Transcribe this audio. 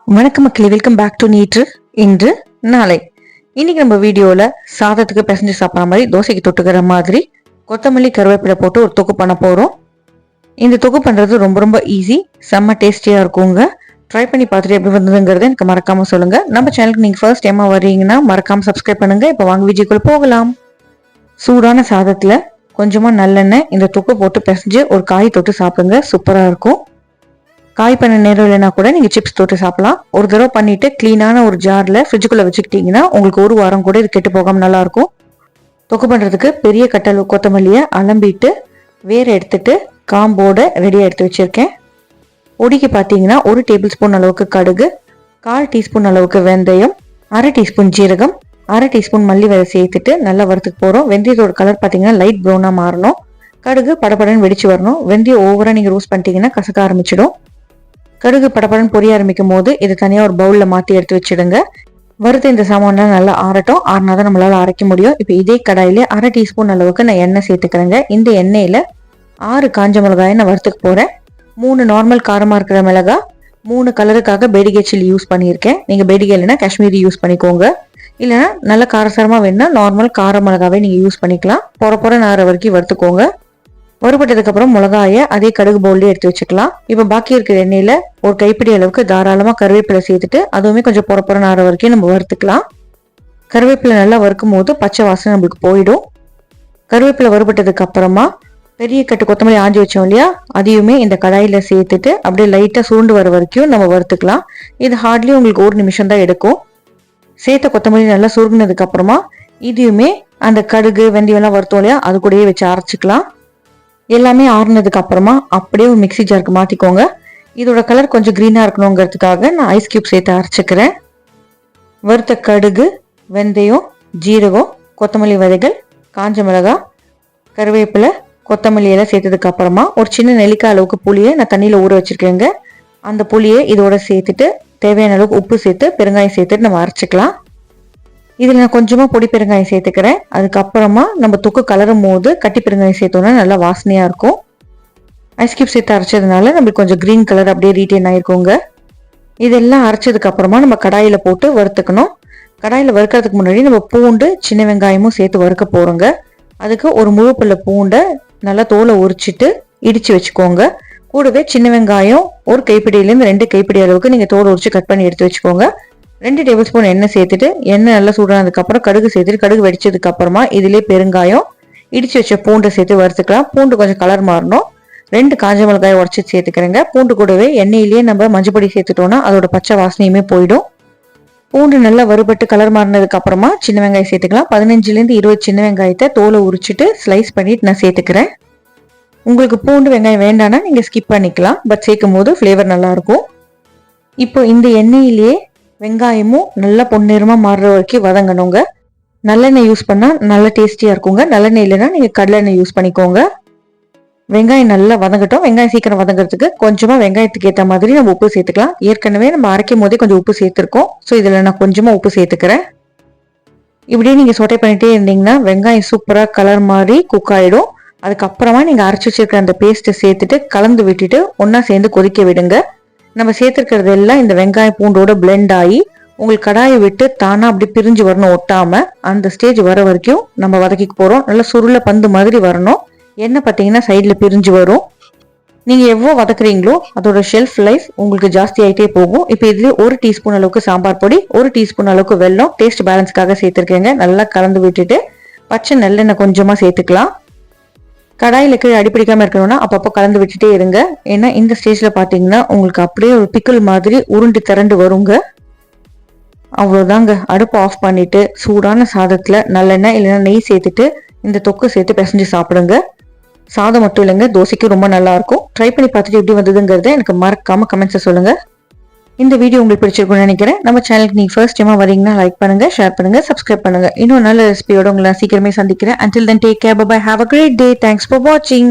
வணக்கம் மக்களே, welcome back to நீற்று இன்று நாளை. இன்னைக்கு நம்ம வீடியோவில் சாதத்துக்கு பிசைஞ்சு சாப்பிட்ற மாதிரி, தோசைக்கு தொட்டுக்கிற மாதிரி கொத்தமல்லி கருவேப்பிலை போட்டு ஒரு தொக்கு பண்ண போகிறோம். இந்த தொக்கு பண்ணுறது ரொம்ப ரொம்ப ஈஸி, செம்ம டேஸ்டியாக இருக்குங்க. ட்ரை பண்ணி பார்த்துட்டு எப்படி வந்ததுங்கிறது எனக்கு மறக்காமல் சொல்லுங்கள். நம்ம சேனலுக்கு நீங்கள் ஃபர்ஸ்ட் டைமாக வரீங்கன்னா மறக்காமல் சப்ஸ்கிரைப் பண்ணுங்கள். இப்போ வாங்க வீடியோக்குள்ள போகலாம். சூடான சாதத்தில் கொஞ்சமாக நல்லெண்ணெய் இந்த தொக்கு போட்டு பிசைஞ்சு ஒரு காய் தொட்டு சாப்பிடுங்க, சூப்பராக இருக்கும். காய் பண்ண நேரம் இல்லைனா கூட நீங்கள் சிப்ஸ் தொட்டு சாப்பிடலாம். ஒரு தடவை பண்ணிவிட்டு க்ளீனான ஒரு ஜாரில் ஃப்ரிட்ஜுக்குள்ளே வச்சுக்கிட்டிங்கன்னா உங்களுக்கு ஒரு வாரம் கூட இது கெட்டு போகாமல் நல்லாயிருக்கும். தொக்கு பண்ணுறதுக்கு பெரிய கட்டல் கொத்தமல்லியை அலம்பிட்டு வேறு எடுத்துட்டு காம்போட ரெடியாக எடுத்து வச்சுருக்கேன். பொடிக்கு பார்த்தீங்கன்னா 1 டேபிள் ஸ்பூன் அளவுக்கு கடுகு, 1/4 டீஸ்பூன் அளவுக்கு வெந்தயம், 1/2 டீஸ்பூன் ஜீரகம், 1/2 டீஸ்பூன் மல்லி விதை சேர்த்துட்டு நல்லா வறுத்துக்கு போகிறோம். வெந்தயத்தோட கலர் பார்த்தீங்கன்னா லைட் ப்ரௌனாக மாறணும். கடுகு படப்படன்னு வெடிச்சு வரணும். வெந்தயம் ஓவராக நீங்கள் ரோஸ்ட் பண்ணிட்டீங்கன்னா கசக்க ஆரம்பிச்சிடும். கடுகு படப்படன் பொரிய ஆரம்பிக்கும் போது இது தனியாக ஒரு பவுலில் மாற்றி எடுத்து வச்சுடுங்க. வறுத்து இந்த சாமான்லாம் நல்லா ஆறட்டும். ஆறினா தான் நம்மளால் அரைக்க முடியும். இப்போ இதே கடாயிலே 1/2 டீஸ்பூன் அளவுக்கு நான் எண்ணெய் சேர்த்துக்கிறேங்க. இந்த எண்ணெயில் 6 காஞ்ச மிளகாயை நான் வறுத்துக்க போகிறேன். 3 நார்மல் காரமாக இருக்கிற மிளகாய், 3 கலருக்காக பேடிகை சில்லி யூஸ் பண்ணியிருக்கேன். நீங்கள் பேடிகை இல்லைன்னா காஷ்மீரி யூஸ் பண்ணிக்கோங்க. இல்லைன்னா நல்ல காரசாரமாக வேணுன்னா நார்மல் கார மிளகாவே நீங்கள் யூஸ் பண்ணிக்கலாம். பொற நார வரைக்கும் வறுத்துக்கோங்க. வறுபட்டதுக்கு அப்புறம் மிளகாயை அதே கடுகு பவுல்லே எடுத்து வச்சுக்கலாம். இப்போ பாக்கி இருக்கிற எண்ணெயில ஒரு கைப்பிடி அளவுக்கு தாராளமாக கருவேப்பிலை சேர்த்துட்டு அதுவுமே கொஞ்சம் பொற நார வரைக்கும் நம்ம வறுத்துக்கலாம். கருவேப்பிலை நல்லா வறுக்கும் போது பச்சை வாசனை நம்மளுக்கு போயிடும். கருவேப்பிலை வறுபட்டதுக்கு அப்புறமா பெரிய கட்டு கொத்தமல்லி ஆஞ்சி வச்சோம் இல்லையா, அதையுமே இந்த கடாயில சேர்த்துட்டு அப்படியே லைட்டாக சுருண்டு வர வரைக்கும் நம்ம வறுத்துக்கலாம். இது ஹார்ட்லி உங்களுக்கு 1 நிமிஷம் தான் எடுக்கும். சேர்த்த கொத்தமல்லி நல்லா சுருங்கினதுக்கு அப்புறமா இதையுமே அந்த கடுகு வெந்தயம்லாம் வறுத்தோம் இல்லையா, அது கூடயே வச்சு அரைச்சிக்கலாம். எல்லாமே ஆறுனதுக்கு அப்புறமா அப்படியே ஒரு மிக்சி ஜாருக்கு மாற்றிக்கோங்க. இதோட கலர் கொஞ்சம் க்ரீனாக இருக்கணுங்கிறதுக்காக நான் ஐஸ் கியூப் சேர்த்து அரைச்சிக்கிறேன். வறுத்த கடுகு, வெந்தயம், ஜீரகம், கொத்தமல்லி விதைகள், காஞ்ச மிளகாய், கருவேப்பிலை, கொத்தமல்லி எல்லாம் சேர்த்ததுக்கு அப்புறமா ஒரு சின்ன நெல்லிக்காய் அளவுக்கு புளியை நான் தண்ணியில் ஊற வச்சுருக்கேங்க. அந்த புளியை இதோட சேர்த்துட்டு தேவையான அளவுக்கு உப்பு சேர்த்து பெருங்காயம் சேர்த்துட்டு நம்ம அரைச்சிக்கலாம். இதில் நான் கொஞ்சமாக பொடி பெருங்காயம் சேர்த்துக்கிறேன். அதுக்கப்புறமா நம்ம தொக்கு கலரும் போது கட்டி பெருங்காயம் சேர்த்தோன்னா நல்லா வாசனையாக இருக்கும். ஐஸ் கியூப் சேர்த்து அரைச்சதுனால நம்மளுக்கு கொஞ்சம் க்ரீன் கலர் அப்படியே ரீட்டைன் ஆகிருக்குங்க. இதெல்லாம் அரைச்சதுக்கு அப்புறமா நம்ம கடாயில் போட்டு வறுத்துக்கணும். கடாயில் வறுக்கிறதுக்கு முன்னாடி நம்ம பூண்டு, சின்ன வெங்காயமும் சேர்த்து வறுக்க போகிறோங்க. அதுக்கு ஒரு முழு பல்ல பூண்டை நல்லா தோலை உரிச்சிட்டு இடித்து வச்சுக்கோங்க. கூடவே சின்ன வெங்காயம் ஒரு கைப்பிடியிலேருந்து 2 கைப்பிடி அளவுக்கு நீங்கள் தோலை உரிச்சு கட் பண்ணி எடுத்து வச்சுக்கோங்க. 2 டேபிள் ஸ்பூன் எண்ணெய் சேர்த்துட்டு எண்ணெய் நல்லா சூடானதுக்கப்புறம் கடுகு சேர்த்துட்டு கடுகு வெடிச்சதுக்கு அப்புறமா இதிலே பெருங்காயம், இடிச்சு வச்ச பூண்டை சேர்த்து வறுத்துக்கலாம். பூண்டு கொஞ்சம் கலர் மாறணும். 2 காஞ்ச மிளகாயை உடச்சி சேர்த்துக்கிறேங்க. பூண்டு கூடவே எண்ணெயிலேயே நம்ம மஞ்சப்பொடி சேர்த்துட்டோம்னா அதோட பச்சை வாசனையுமே போயிடும். பூண்டு நல்லா வறுபட்டு கலர் மாறினதுக்கு அப்புறமா சின்ன வெங்காயம் சேர்த்துக்கலாம். 15லேருந்து 20 சின்ன வெங்காயத்தை தோலை உரிச்சிட்டு ஸ்லைஸ் பண்ணிட்டு நான் சேர்த்துக்கிறேன். உங்களுக்கு பூண்டு வெங்காயம் வேண்டாம்னா நீங்கள் ஸ்கிப் பண்ணிக்கலாம், பட் சேர்க்கும் போது ஃப்ளேவர் நல்லாயிருக்கும். இப்போ இந்த எண்ணெயிலேயே வெங்காயமும் நல்லா பொன்னிறமாக மாறுற வரைக்கும் வதங்கணுங்க. நல்லெண்ணெய் யூஸ் பண்ணால் நல்லா டேஸ்டியாக இருக்குங்க. நல்லெண்ணெய் இல்லைன்னா நீங்கள் கடலெண்ணெய் யூஸ் பண்ணிக்கோங்க. வெங்காயம் நல்லா வதங்கட்டும். வெங்காயம் சீக்கிரம் வதங்கிறதுக்கு கொஞ்சமாக வெங்காயத்துக்கு ஏற்ற மாதிரி நம்ம உப்பு சேர்த்துக்கலாம். ஏற்கனவே நம்ம அரைக்கும் போதே கொஞ்சம் உப்பு சேர்த்துருக்கோம். ஸோ இதில் நான் கொஞ்சமாக உப்பு சேர்த்துக்கிறேன். இப்படியே நீங்கள் சொட்டை பண்ணிகிட்டே இருந்தீங்கன்னா வெங்காயம் சூப்பராக கலர் மாதிரி குக் ஆகிடும். அதுக்கப்புறமா நீங்கள் அரைச்சி வச்சிருக்கிற அந்த பேஸ்ட்டை சேர்த்துட்டு கலந்து விட்டுட்டு ஒன்றா சேர்ந்து கொதிக்க விடுங்க. நம்ம சேர்த்துருக்கிறது எல்லாம் இந்த வெங்காயம் பூண்டோட பிளெண்ட் ஆகி உங்களுக்கு கடாயை விட்டு தானாக அப்படி பிரிஞ்சு வரணும், ஒட்டாமல். அந்த ஸ்டேஜ் வர வரைக்கும் நம்ம வதக்கிக்க போகிறோம். நல்லா சுருளை பந்து மாதிரி வரணும். எண்ணெய் பார்த்தீங்கன்னா சைடில் பிரிஞ்சு வரும். நீங்கள் எவ்வளோ வதக்குறீங்களோ அதோட ஷெல்ஃப் லைஃப் உங்களுக்கு ஜாஸ்தி ஆகிட்டே போகும். இப்போ இதுலேயே 1 டீஸ்பூன் அளவுக்கு சாம்பார் பொடி, 1 டீஸ்பூன் அளவுக்கு வெல்லம் டேஸ்ட் பேலன்ஸ்க்காக சேர்த்துருக்கேங்க. நல்லா கலந்து விட்டுட்டு பச்சை நல்லெண்ணெய் கொஞ்சமாக சேர்த்துக்கலாம். கடாயில் கீழே அடிப்பிடிக்காமல் இருக்கணும்னா அப்பப்போ கலந்து விட்டுட்டே இருங்க. ஏன்னா இந்த ஸ்டேஜில் பார்த்தீங்கன்னா உங்களுக்கு அப்படியே ஒரு பிக்கல் மாதிரி உருண்டு திரண்டு வருங்க. அவ்வளோதாங்க. அடுப்பை ஆஃப் பண்ணிவிட்டு சூடான சாதத்தில் நல்லெண்ணெய் இல்லைன்னா நெய் சேர்த்துட்டு இந்த தொக்கு சேர்த்து பிசைஞ்சு சாப்பிடுங்க. சாதம் மட்டும் இல்லைங்க, தோசைக்கு ரொம்ப நல்லாயிருக்கும். ட்ரை பண்ணி பார்த்துட்டு எப்படி வந்ததுங்கிறத எனக்கு மறக்காமல் கமெண்ட்ஸை சொல்லுங்கள். இந்த வீடியோ உங்களுக்கு பிடிச்சிருக்கும்னு நினைக்கிறேன். நம்ம சேனலுக்கு நீங்கள் ஃபர்ஸ்ட் டைமாக வரீங்கன்னா லைக் பண்ணுங்கள், ஷேர் பண்ணுங்கள், சப்ஸ்கிரைப் பண்ணுங்கள். இன்னும் நல்ல ரெசிபியோட உங்களை சீக்கிரமே சந்திக்கிறேன். Until then, take care. Bye bye. Have a great day. Thanks for watching.